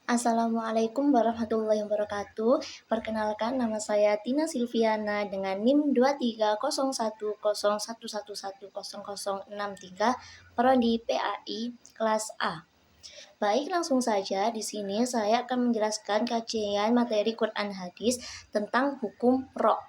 Assalamualaikum warahmatullahi wabarakatuh. Perkenalkan, nama saya Tina Silviana dengan NIM 230110111063, prodi PAI kelas A. Baik, langsung saja di sini saya akan menjelaskan kajian materi Quran hadis tentang hukum ro.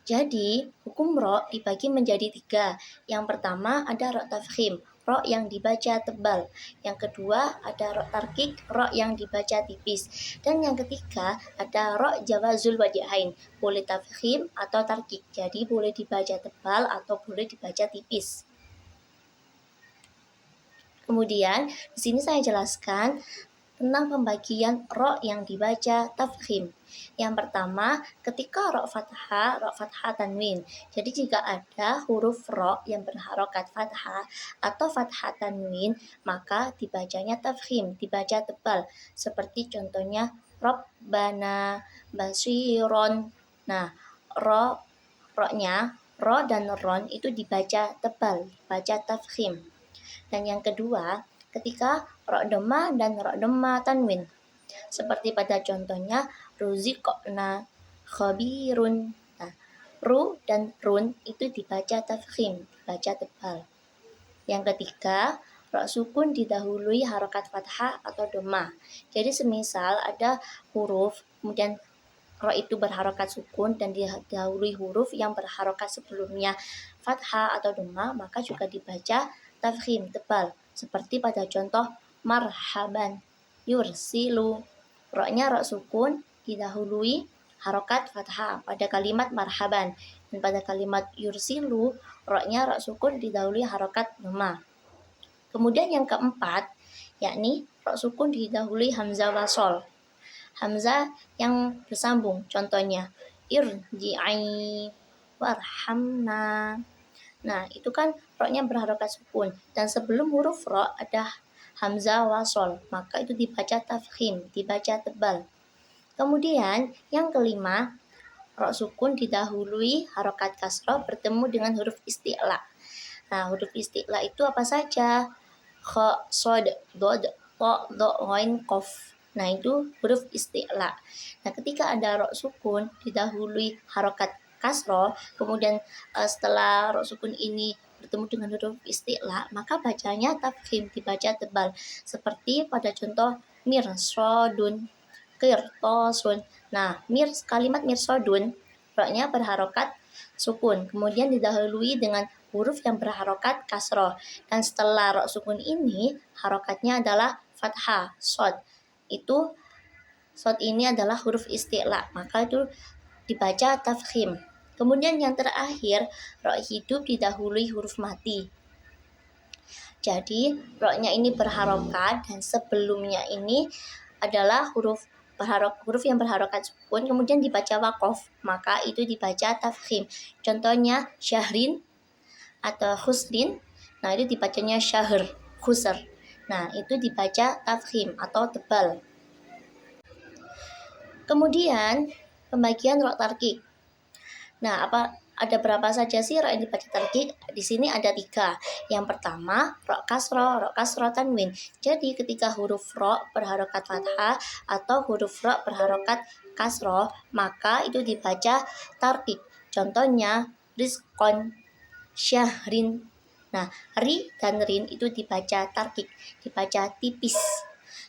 Jadi, hukum ro dibagi menjadi 3. Yang pertama ada ro tafkhim, ro yang dibaca tebal. Yang kedua ada ro tarkik, ro yang dibaca tipis. Dan yang ketiga ada ro jawazul wajhain, boleh tafkhim atau tarkik. Jadi boleh dibaca tebal atau boleh dibaca tipis. Kemudian di sini saya jelaskan tentang pembagian ro yang dibaca tafkhim. Yang pertama, ketika ro fathah tanwin. Jadi jika ada huruf ro yang berharokat fathah atau fathah tanwin, maka dibacanya tafkhim, dibaca tebal. Seperti contohnya Rabbana basiron. Nah, ro dan ron itu dibaca tebal, dibaca tafkhim. Dan yang kedua, ketika ro doma dan ro doma tanwin. Seperti pada contohnya ruziqna khabirun. Nah, ru dan run itu dibaca tafkhim, dibaca tebal. Yang ketiga, ro sukun didahului harokat fathah atau doma. Jadi semisal ada huruf, kemudian ro itu berharokat sukun dan didahului huruf yang berharokat sebelumnya fathah atau doma, maka juga dibaca tafkhim, tebal. Seperti pada contoh marhaban, yursilu. Ro-nya ro sukun didahului harokat fathah pada kalimat marhaban. Dan pada kalimat yursilu, ro-nya ro sukun didahului harokat doma. Kemudian yang keempat, yakni ro sukun didahului hamzah wasol. Hamzah yang bersambung, contohnya irji'i warhamna. Nah, itu kan ro-nya berharokat sukun dan sebelum huruf ro ada hamzah wasol, maka itu dibaca tafkhim, dibaca tebal. Kemudian yang kelima, ro sukun didahului harokat kasroh bertemu dengan huruf isti'la. Nah, huruf isti'la itu apa saja? Kha, sod, dod, to, do, ghain, qaf. Nah, itu huruf isti'la. Nah, ketika ada ro sukun didahului harokat kasroh, kemudian setelah ro sukun ini bertemu dengan huruf isti'la, maka bacanya tafkhim, dibaca tebal. Seperti pada contoh mirsodun, qirtosun. Nah, kalimat mirsodun, ro-nya berharokat sukun, kemudian didahului dengan huruf yang berharokat kasroh. Dan setelah ro sukun ini, harokatnya adalah fathah, sod. Itu sod ini adalah huruf isti'la, maka itu dibaca tafkhim. Kemudian yang terakhir, ro hidup didahului huruf mati. Jadi ro-nya ini berharokat dan sebelumnya ini adalah huruf yang berharokat sukun, kemudian dibaca wakof, maka itu dibaca tafkhim. Contohnya syahrin atau khusrin, nah itu dibacanya syahr, khusr. Nah, itu dibaca tafkhim atau tebal. Kemudian pembagian ro tarkik. Nah, ada berapa saja sih ro yang dibaca tarkik? Di sini ada 3. Yang pertama, ro kasro tanwin. Jadi ketika huruf ro berharokat fathah atau huruf ro berharokat kasro, maka itu dibaca tarkik. Contohnya rizqon, syahrin. Nah, ri dan rin itu dibaca tarkik, dibaca tipis.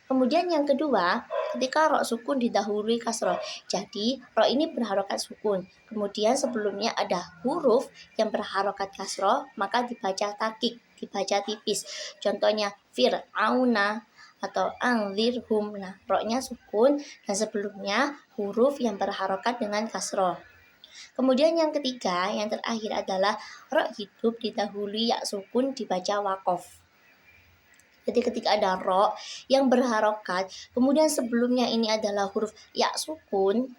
Kemudian yang kedua, ketika ro sukun didahului kasroh. Jadi ro ini berharokat sukun. Kemudian sebelumnya ada huruf yang berharokat kasroh, maka dibaca tarkik, dibaca tipis. Contohnya fir'auna atau anzirhum. Nah, ro-nya sukun dan sebelumnya huruf yang berharokat dengan kasroh. Kemudian yang ketiga, yang terakhir adalah ro hidup didahului ya sukun dibaca wakof. Jadi ketika ada ro yang berharokat, kemudian sebelumnya ini adalah huruf ya sukun,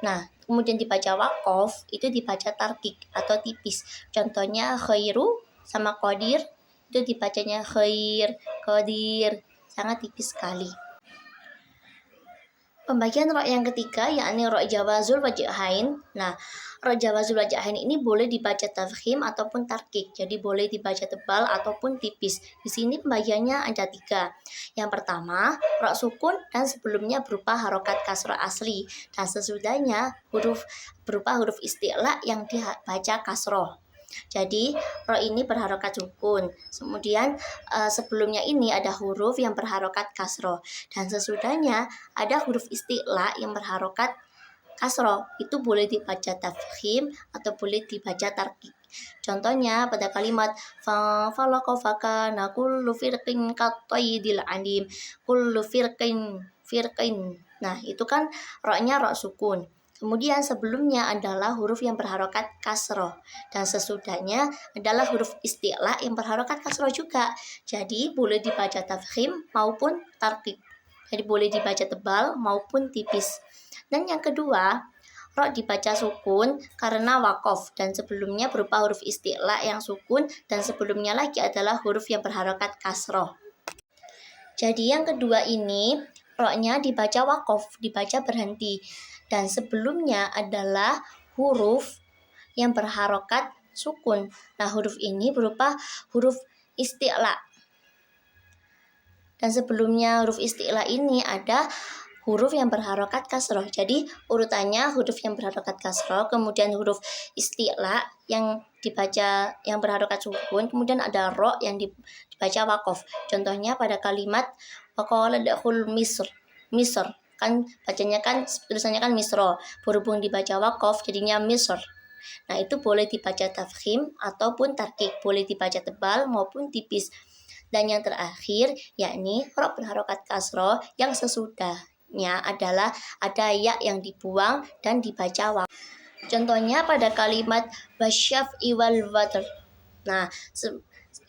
nah kemudian dibaca wakof, itu dibaca tarkik atau tipis. Contohnya khairu sama qadir, itu dibacanya khair, qadir, sangat tipis sekali. Pembagian ro yang ketiga yakni ro jawazul wajhain. Nah, ro jawazul wajhain ini boleh dibaca tafkhim ataupun tarkik. Jadi boleh dibaca tebal ataupun tipis. Di sini pembagiannya ada 3. Yang pertama, ro sukun dan sebelumnya berupa harokat kasroh asli dan sesudahnya berupa huruf isti'la yang dibaca kasroh. Jadi ro ini berharokat sukun. Kemudian sebelumnya ini ada huruf yang berharokat kasroh dan sesudahnya ada huruf isti'la yang berharokat kasroh. Itu boleh dibaca tafkhim atau boleh dibaca tarkik. Contohnya pada kalimat falaqa fakana kullu firqin kattaydil alim. Kullu firqin. Nah, itu kan ro-nya ro sukun. Kemudian sebelumnya adalah huruf yang berharokat kasroh dan sesudahnya adalah huruf isti'la yang berharokat kasroh juga. Jadi boleh dibaca tafkhim maupun tarkik. Jadi boleh dibaca tebal maupun tipis. Dan yang kedua, ro dibaca sukun karena wakof dan sebelumnya berupa huruf isti'la yang sukun dan sebelumnya lagi adalah huruf yang berharokat kasroh. Jadi yang kedua ini ro-nya dibaca wakof, dibaca berhenti. Dan sebelumnya adalah huruf yang berharokat sukun. Nah, huruf ini berupa huruf isti'la. Dan sebelumnya huruf isti'la ini ada huruf yang berharokat kasroh. Jadi urutannya huruf yang berharokat kasroh, kemudian huruf isti'la yang dibaca yang berharokat sukun, kemudian ada ro yang dibaca wakof. Contohnya pada kalimat waqala dakhul Misr. Kan bacanya kan tulisannya kan misro, berhubung dibaca wakof jadinya misr. Nah, itu boleh dibaca tafkhim ataupun tarkik, boleh dibaca tebal maupun tipis. Dan yang terakhir yakni ro berharokat kasroh yang sesudahnya adalah ada ya yang dibuang dan dibaca wakof. Contohnya pada kalimat wasyaf iwal water. Nah,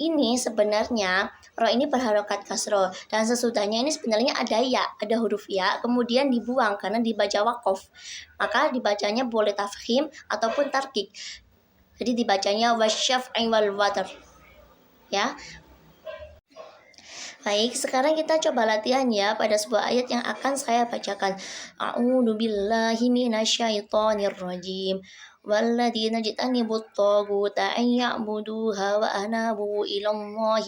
ini sebenarnya ro ini berharokat kasroh dan sesudahnya ini sebenarnya ada ya, ada huruf ya, kemudian dibuang karena dibaca wakof. Maka dibacanya boleh tafkhim ataupun tarkik. Jadi dibacanya wasyaf wal water. Ya. Baik, sekarang kita coba latihan ya pada sebuah ayat yang akan saya bacakan. A'udzu billahi minasyaitonir rajim. وَالَّذِينَ اجْتَنِبُوا الطَّاغُوتَ أَن يَعْبُدُوهَا وَأَنَابُوا إِلَى اللَّهِ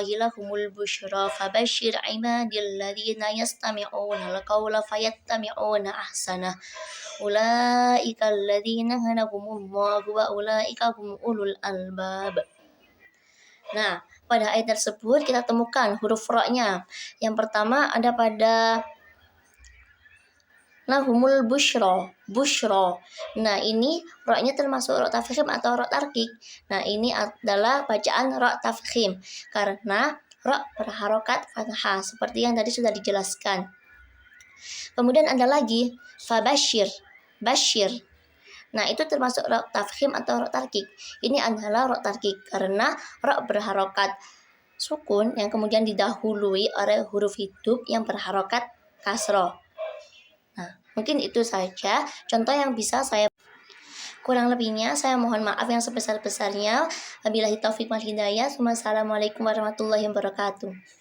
لَهُمُ الْبُشْرَى فَبَشِّرْ عِبَادِي الَّذِينَ يَسْتَمِعُونَ الْقَوْلَ فَيَتَّبِعُونَ أَحْسَنَهُ أُولَئِكَ الَّذِينَ هَدَاهُمُ اللَّهُ وَأُولَئِكَ هُمْ أُولُو الْأَلْبَابِ. Nah, pada ayat tersebut kita temukan huruf ro-nya. Yang pertama ada pada lahumul busyro. Nah, ini ro-nya termasuk ro tafkhim atau ro tarkik. Nah, ini adalah bacaan ro tafkhim karena ro berharokat fathah seperti yang tadi sudah dijelaskan. Kemudian ada lagi fabashir, basyir. Nah, itu termasuk ro tafkhim atau ro tarkik. Ini adalah ro tarkik karena ro berharokat sukun yang kemudian didahului oleh huruf hidup yang berharokat kasroh. Nah, mungkin itu saja contoh yang bisa saya. Kurang lebihnya saya mohon maaf yang sebesar-besarnya. Wabillahi taufiq wal hidayah. Wassalamualaikum warahmatullahi wabarakatuh.